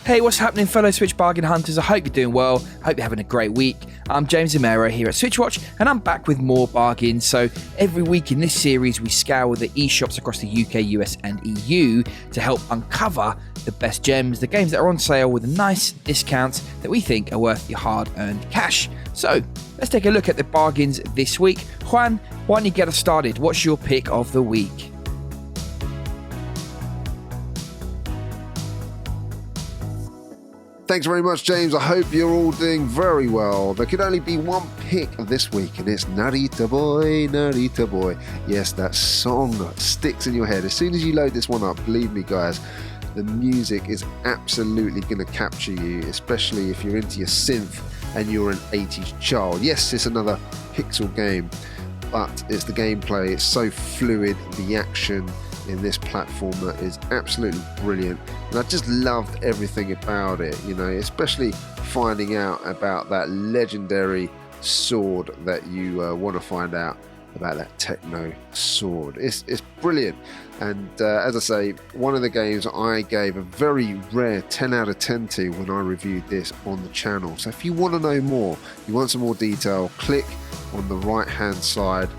Hey, what's happening, fellow Switch bargain hunters? I hope you're doing well. I hope you're having a great week. I'm James Amero here at SwitchWatch, and I'm back with more bargains. So every week in this series, we scour the eShops across the UK, US, and EU to help uncover the best gems, the games that are on sale with nice discounts that we think are worth your hard-earned cash. So let's take a look at the bargains this week. Juan, why don't you get us started? What's your pick of the week? Thanks very much, James. I hope you're all doing very well. There could only be one pick this week, and it's Narita Boy, Narita Boy. Yes, that song sticks in your head. As soon as you load this one up, believe me, guys, the music is absolutely going to capture you, especially if you're into your synth and you're an 80s child. Yes, it's another pixel game, but it's the gameplay. It's so fluid, the action in this platformer is absolutely brilliant, and I just loved everything about it, you know, especially finding out about that legendary sword that you want to find out about, that techno sword. It's brilliant, and as I say, one of the games I gave a very rare 10 out of 10 to when I reviewed this on the channel. So if you want to know more, you want some more detail, click on the right hand side,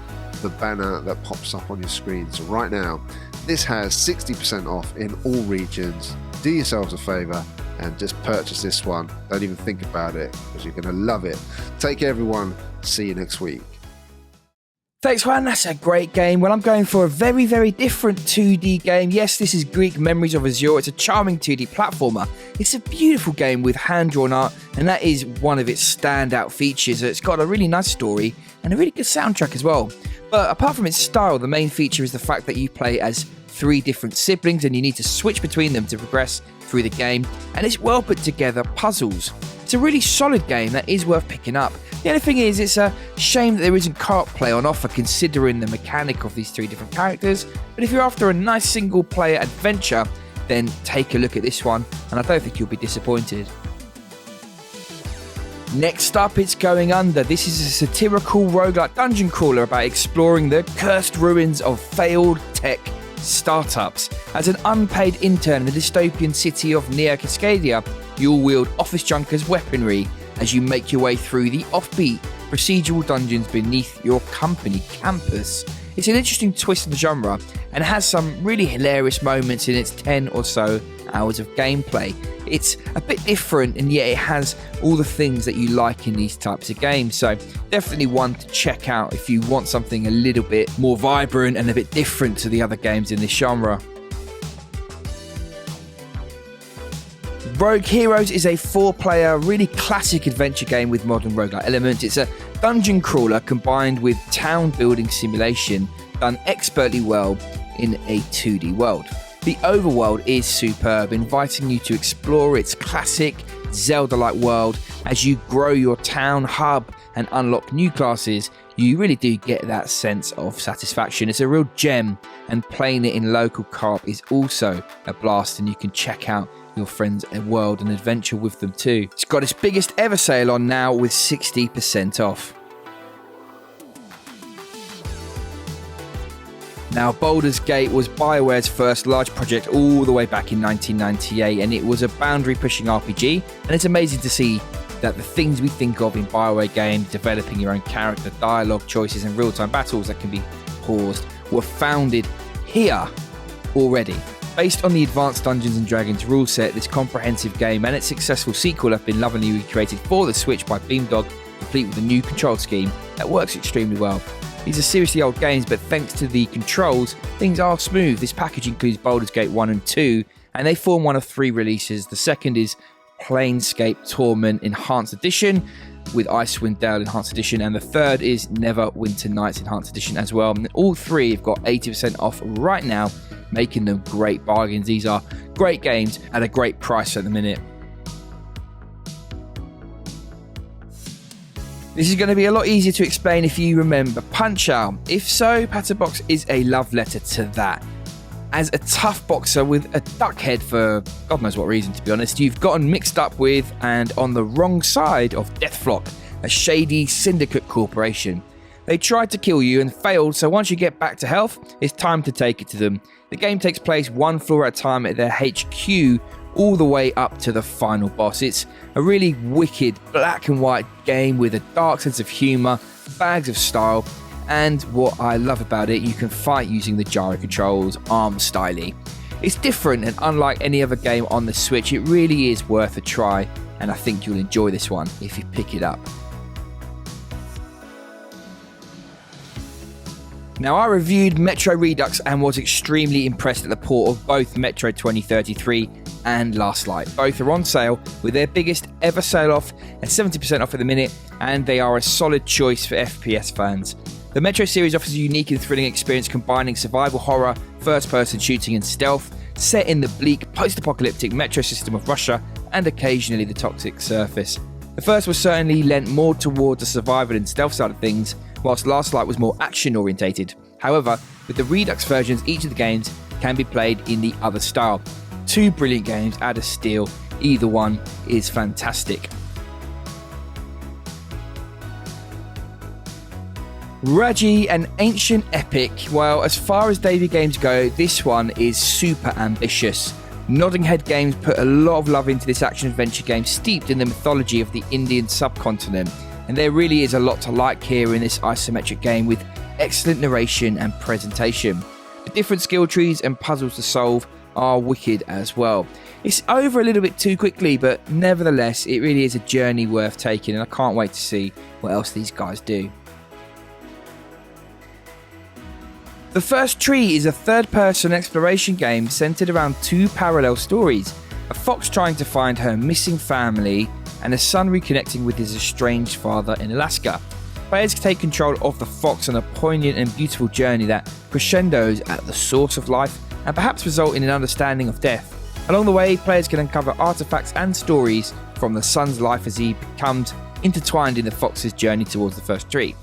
the banner that pops up on your screen. So right now, this has 60% off in all regions. Do yourselves a favour and just purchase this one. Don't even think about it, because you're going to love it. Take care, everyone. See you next week. Thanks, Juan. That's a great game. Well, I'm going for a very, very different 2D game. Yes, this is Greak Memories of Azur. It's a charming 2D platformer. It's a beautiful game with hand-drawn art, and that is one of its standout features. It's got a really nice story and a really good soundtrack as well. But apart from its style, the main feature is the fact that you play as 3 different siblings and you need to switch between them to progress through the game, and it's well put together puzzles. It's a really solid game that is worth picking up. The only thing is, it's a shame that there isn't co-op play on offer considering the mechanic of these 3 different characters, but if you're after a nice single player adventure, then take a look at this one, and I don't think you'll be disappointed. Next up, it's Going Under. This is a satirical roguelike dungeon crawler about exploring the cursed ruins of failed tech startups. As an unpaid intern in the dystopian city of Nea Cascadia, you'll wield office junkers weaponry as you make your way through the offbeat procedural dungeons beneath your company campus. It's an interesting twist in the genre and has some really hilarious moments in its 10 or so hours of gameplay. It's a bit different, and yet it has all the things that you like in these types of games, so definitely one to check out if you want something a little bit more vibrant and a bit different to the other games in this genre. Rogue Heroes is a 4-player, really classic adventure game with modern roguelike elements. It's a dungeon crawler combined with town building simulation, done expertly well in a 2D world. The overworld is superb, inviting you to explore its classic Zelda-like world. As you grow your town hub and unlock new classes, you really do get that sense of satisfaction. It's a real gem, and playing it in local co-op is also a blast, and you can check out your friends' world and adventure with them too. It's got its biggest ever sale on now with 60% off. Now, Baldur's Gate was BioWare's first large project all the way back in 1998, and it was a boundary-pushing RPG, and it's amazing to see that the things we think of in BioWare games, developing your own character, dialogue choices, and real-time battles that can be paused, were founded here already. Based on the advanced Dungeons & Dragons rule set, this comprehensive game and its successful sequel have been lovingly recreated for the Switch by Beamdog, complete with a new control scheme that works extremely well. These are seriously old games, but thanks to the controls, things are smooth. This package includes Baldur's Gate 1 and 2, and they form one of 3 releases. The second is Planescape Torment Enhanced Edition with Icewind Dale Enhanced Edition, and the third is Neverwinter Nights Enhanced Edition as well. And all 3 have got 80% off right now, making them great bargains. These are great games at a great price at the minute. This is going to be a lot easier to explain if you remember Punch-Out. If so, Pato Box is a love letter to that. As a tough boxer with a duck head for God knows what reason, to be honest, you've gotten mixed up with and on the wrong side of Deathflock, a shady syndicate corporation. They tried to kill you and failed, so once you get back to health, it's time to take it to them. The game takes place one floor at a time at their HQ, all the way up to the final boss. It's a really wicked black and white game with a dark sense of humour, bags of style, and what I love about it, you can fight using the gyro controls arm styly. It's different and unlike any other game on the Switch. It really is worth a try, and I think you'll enjoy this one if you pick it up. Now, I reviewed Metro Redux and was extremely impressed at the port of both Metro 2033 and Last Light. Both are on sale with their biggest ever sale off at 70% off at the minute, and they are a solid choice for FPS fans. The Metro series offers a unique and thrilling experience combining survival horror, first-person shooting and stealth, set in the bleak, post-apocalyptic metro system of Russia and occasionally the toxic surface. The first was certainly lent more towards the survival and stealth side of things, whilst Last Light was more action-orientated. However, with the Redux versions, each of the games can be played in the other style. Two brilliant games out of steel, either one is fantastic. Raji, an ancient epic. Well, as far as Davey games go, this one is super ambitious. Nodding Head Games put a lot of love into this action-adventure game steeped in the mythology of the Indian subcontinent, and there really is a lot to like here in this isometric game with excellent narration and presentation. The different skill trees and puzzles to solve are wicked as well. It's over a little bit too quickly, but nevertheless, it really is a journey worth taking, and I can't wait to see what else these guys do. The First Tree is a third-person exploration game centered around two parallel stories: a fox trying to find her missing family and a son reconnecting with his estranged father in Alaska. Players take control of the fox on a poignant and beautiful journey that crescendos at the source of life and perhaps result in an understanding of death. Along the way, players can uncover artifacts and stories from the son's life as he becomes intertwined in the fox's journey towards the First Tree.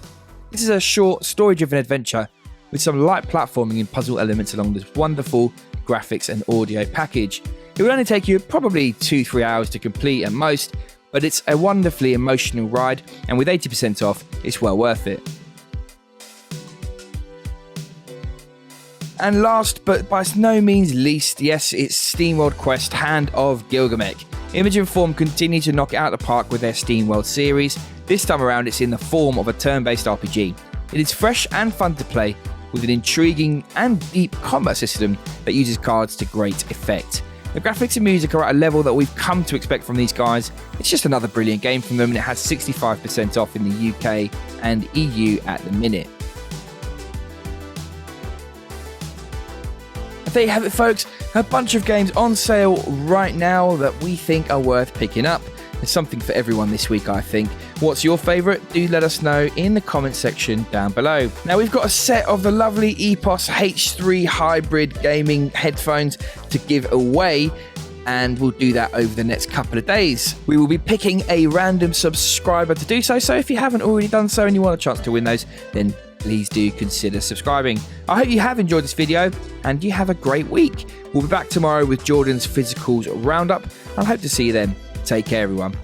This is a short, story-driven adventure with some light platforming and puzzle elements along this wonderful graphics and audio package. It will only take you probably 2-3 hours to complete at most, but it's a wonderfully emotional ride, and with 80% off, it's well worth it. And last, but by no means least, yes, it's SteamWorld Quest Hand of Gilgamech. Image and Form continue to knock it out of the park with their SteamWorld series. This time around, it's in the form of a turn-based RPG. It is fresh and fun to play, with an intriguing and deep combat system that uses cards to great effect. The graphics and music are at a level that we've come to expect from these guys. It's just another brilliant game from them, and it has 65% off in the UK and EU at the minute. And there you have it, folks. A bunch of games on sale right now that we think are worth picking up. There's something for everyone this week, I think. What's your favourite? Do let us know in the comment section down below. Now, we've got a set of the lovely EPOS H3 hybrid gaming headphones to give away, and we'll do that over the next couple of days. We will be picking a random subscriber to do so, so if you haven't already done so and you want a chance to win those, then please do consider subscribing. I hope you have enjoyed this video and you have a great week. We'll be back tomorrow with Jordan's Physicals Roundup. I hope to see you then. Take care, everyone.